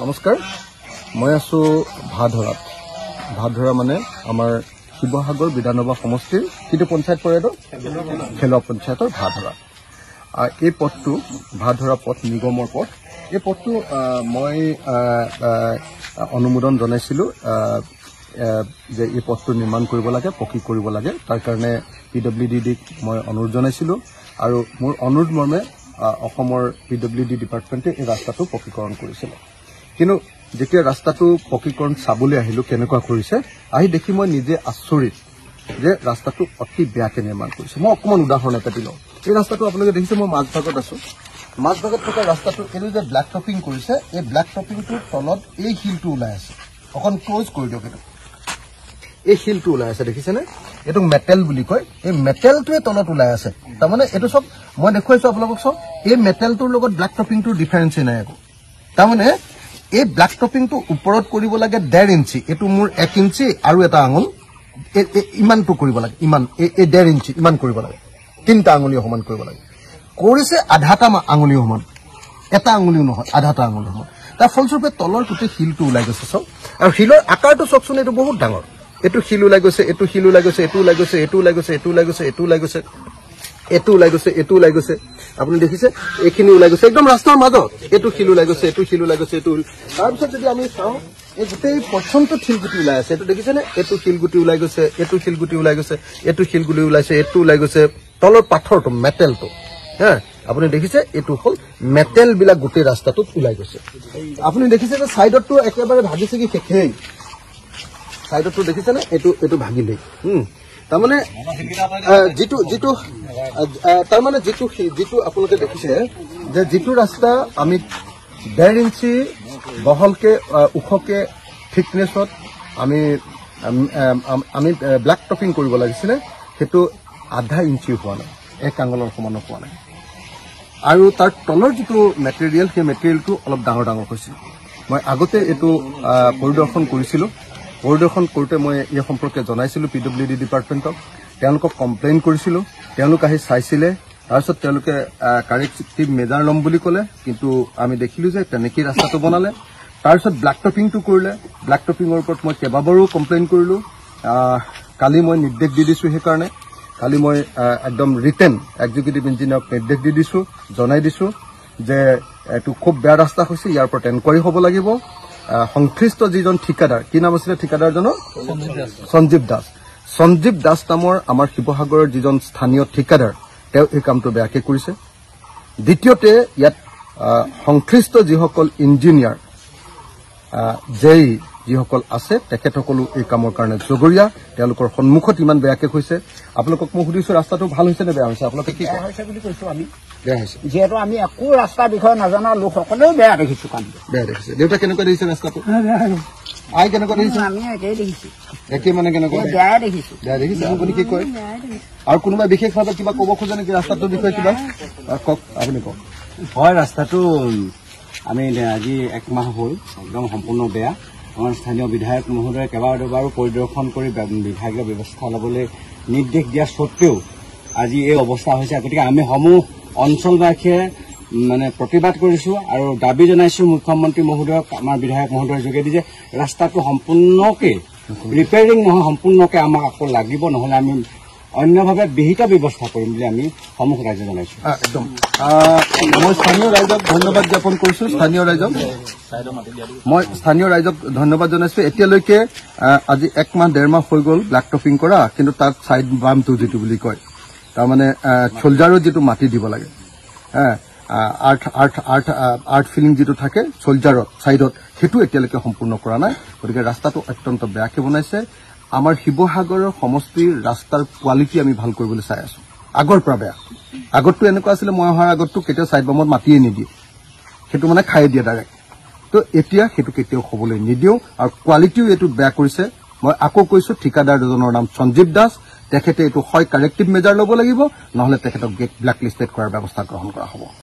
নমস্কাৰ মই আছো ভাধৰা মানে আমাৰ শিৱসাগৰ বিধানসভা সমষ্টিৰ কিটো পঞ্চায়ত পৰেটো খেলুৱা পঞ্চায়তৰ ভাধৰা এই পথটো ভাধৰা পথ নিগমৰ পথ এই পথটো মই অনুমোদন জনাইছিলো যে এই পথটো নিৰ্মাণ কৰিব লাগে পকী কৰিব লাগে তাৰ কাৰণে পিডব্লিউডিক মই অনুৰোধ জনাইছিলো আৰু মোৰ অনুৰোধ মৰ্মে অসমৰ পিডব্লিউডি ডিপাৰ্টমেণ্টে এই ৰাস্তাটো পকীকৰণ কৰিছিল কিন্তু যেতিয়া ৰাস্তাটো পকীকৰণ চাবলৈ আহিলো কেনেকুৱা কৰিছে আহি দেখি মই নিজে আচৰিত যে ৰাস্তাটো অতি বেয়াকে নিৰ্মাণ কৰিছে মই অকমান উদাহৰণ এটা দিলো এই ৰাস্তাটো আপোনালোকে দেখিছে মই মাজভাগত আছো মাজভাগত থকা ৰাস্তাটো এনে যে ব্ল্যাক টপিং কৰিছে এই ব্ল্যাক টপিংটোৰ তলত এই হিলটো ওলাই আছে অকন ক্লোজ কৰি দিয়ক এইটো এই হিলটো ওলাই আছে দেখিছেনে এইটো মেটেল বুলি কয় এই মেটেলটোৱে তলত ওলাই আছে তাৰমানে এইটো সব মই দেখুৱাইছো আপোনালোকক সব এই মেটেলটোৰ লগত ব্ল্যাক টপিংটোৰ ডিফাৰেন্স নাই একো তাৰমানে এই ব্ল্যাক টপিংটো ওপৰত কৰিব লাগে 1.5 ইঞ্চি এটো মোৰ 1 ইঞ্চি আৰু এটা আঙুল ইমানটো কৰিব লাগে ইমান এই 1.5 ইঞ্চি ইমান কৰিব লাগে তিনটা আঙুলি সমান কৰিব লাগে কৰিছে আধাটা আঙুলি সমান এটা আঙুলিও নহয় আধাটা আঙুলি সমান তাৰ ফলস্বৰূপে তলৰ গোটে হিলটো ওলাই গৈছে সব আৰু হিলৰ আকাৰটো সবচোন এইটো বহুত ডাঙৰ এটো হিল ওলাই গৈছে এটো হিল ওলাই গৈছে এটো ওলাই গৈছে এটো ওলাই গৈছে এটো ওলাই গৈছে এটো ওলাই গৈছে এটো ওলাই গৈছে এটো ওলাই গৈছে আপুনি দেখিছে এইখিনি ওলাই গৈছে একদম ৰাস্তাৰ মাজত এটো হিল ওলাই গৈছে এটো হিল ওলাই গৈছে এটো তাৰ পিছত যদি আমি চাও এই গোটেই পছন্দ হিলগুটি ওলাই আছে এটো দেখিছেনে এটো হিলগুটি ওলাই গৈছে এটো হিলগুটি ওলাই গৈছে এটো হিলগুটি ওলাইছে এটো ওলাই গৈছে তলৰ পাথৰটো মেটেলটো হ্যাঁ আপুনি দেখিছে এটো হল মেটেল বিলা গোটেই ৰাস্তাটো ওলাই গৈছে আপুনি দেখিছে যে সাইডটো একেবাৰে ভাগিছে কি খেখেই সাইডটো দেখিছেনে এটো ভাগিলে তাৰমানে যেটো তাৰমানে যেটো আপোনালোকে দেখিছে যে যেটো ৰাস্তা আমি 1.5 ইঞ্চি বহলকে উখকে থিকনেছত আমি ব্ল্যাক টপিং কৰিব লাগিছিল হেতু আধা ইঞ্চি হোৱা নাই এক আঙুলৰ সমান হোৱা নাই আৰু তাৰ তলৰ যেটো মেটেৰিয়েল সেই মেটেৰিয়েলটো অলপ ডাঙৰ হৈছে মই আগতে এটো পৰিদৰ্শন কৰিছিলো পৰিদৰ্শন কৰোতে মই এই সম্পৰ্কে জনাইছিলো পিডব্লিউডি ডিপাৰ্টমেণ্টক তেওঁলোকক কমপ্লেইন কৰিছিলো তেওঁলোক আহি চাইছিলে তাৰপিছত তেওঁলোকে কাৰেক্টিভ মেজাৰ লম বুলি ক'লে কিন্তু আমি দেখিলো যে তেনেকৈ ৰাস্তাটো বনালে তাৰপিছত ব্ল্যাক টপিংটো কৰিলে ব্ল্যাক টপিংৰ ওপৰত মই কেইবাবাৰো কমপ্লেইন কৰিলো কালি মই নিৰ্দেশ দি দিছো সেই কাৰণে কালি মই একদম ৰিটেন এক্সিকিউটিভ ইঞ্জিনিয়াৰক নিৰ্দেশ দি দিছো জনাই দিছো যে এটো খুব বেয়া ৰাস্তা হৈছে ইয়াৰ ওপৰত এনকুৱাৰী হ'ব লাগিব সংশ্লিষ্ট যিজন ঠিকাদাৰ কি নাম আছিল ঠিকাদাৰজনৰ সঞ্জীৱ দাস নামৰ আমাৰ শিৱসাগৰৰ যিজন স্থানীয় ঠিকাদাৰ তেওঁ এই কামটো বেয়াকে কৰিছে দ্বিতীয়তে ইয়াত সংশ্লিষ্ট যিসকল ইঞ্জিনিয়াৰ যেই যিসকল আছে তেখেতসকলো এই কামৰ কাৰণে জগৰীয়া তেওঁলোকৰ সন্মুখত ইমান বেয়াকে হৈছে আপোনালোকক মই সুধিছো ৰাস্তাটো ভাল হৈছে নে বেয়া হৈছে আপোনালোকে কি হৈছে বুলি কৈছো আমি বেয়া হৈছে যেহেতু আমি একো ৰাস্তা বিষয়ে নাজানা লোকসকলেও বেয়া দেখিছো কাম বেয়া দেখিছে দেউতা কেনেকৈ দেখিছে ৰাস্তাটো আই কেনেকৈ দেখিছে আমি একেই দেখিছো একেই মানে কেনেকৈ বেয়া দেখিছে আপুনি কি কয় আৰু কোনোবা বিশেষভাৱে কিবা ক'ব খোজে নেকি ৰাস্তাটোৰ বিষয়ে কিবা কওক আপুনি কওক হয় ৰাস্তাটো আমি আজি 1 মাহ হ'ল একদম সম্পূৰ্ণ বেয়া আমাৰ স্থানীয় বিধায়ক মহোদয়ে কেইবাবাৰো পৰিদৰ্শন কৰি বিভাগীয় ব্যৱস্থা ল'বলৈ নিৰ্দেশ দিয়া সত্ত্বেও আজি এই অৱস্থা হৈছে গতিকে আমি সমূহ অঞ্চলবাসীয়ে মানে প্ৰতিবাদ কৰিছো আৰু দাবী জনাইছো মুখ্যমন্ত্ৰী মহোদয়ক আমাৰ বিধায়ক মহোদয়ৰ যোগেদি যে ৰাস্তাটো সম্পূৰ্ণকে ৰিপেয়াৰিং নহয় সম্পূৰ্ণকে আমাক আকৌ লাগিব নহলে আমি অন্যভাৱে বিহিত ব্যৱস্থা কৰিম বুলি আমি সমূহ ৰাইজক জনাইছো একদম মই স্থানীয় ৰাইজক ধন্যবাদ জ্ঞাপন কৰিছো মই স্থানীয় ৰাইজক ধন্যবাদ জনাইছো এতিয়ালৈকে আজি 1 মাহ 1.5 মাহ হৈ গ'ল ব্ল্যাক টপিং কৰা কিন্তু তাত সাইড বামটো যেটো বুলি কয় তাৰমানে সোলজাৰৰ যেটো মাটি দিব লাগে আৰ্ট ফিলিং যেটো থাকে সোলজাৰত সাইডত হেতু এতিয়ালৈকে সম্পূৰ্ণ কৰা নাই গতিকে ৰাস্তাটো অত্যন্ত বেয়াকে বনাইছে আমাৰ শিৱসাগৰৰ সমষ্টিৰ ৰাস্তাৰ কোৱালিটি আমি ভাল কৰিবলৈ চাই আছো আগৰ পৰা বেয়া আগৰটো এনেকুৱা আছিল মই অহাৰ আগৰটো কেতিয়া সাইড বামত মাটিয়ে নিদিয়ে হেতু মানে খাই দিয়ে ডাইৰেক্ট তো এতিয়া হেতু কেতিয়াও হ'বলৈ নিদিও আৰু কোৱালিটিও এটো বেয়া কৰিছে মই আকৌ কৈছো ঠিকাদাৰ দুজনৰ নাম সঞ্জীৱ দাস তেখেতে এটো হয় কাৰেক্টিভ মেজাৰ ল'ব লাগিব নহলে তেখেতক ব্ল্যাক লিষ্টেড কৰাৰ ব্যৱস্থা গ্ৰহণ কৰা হ'ব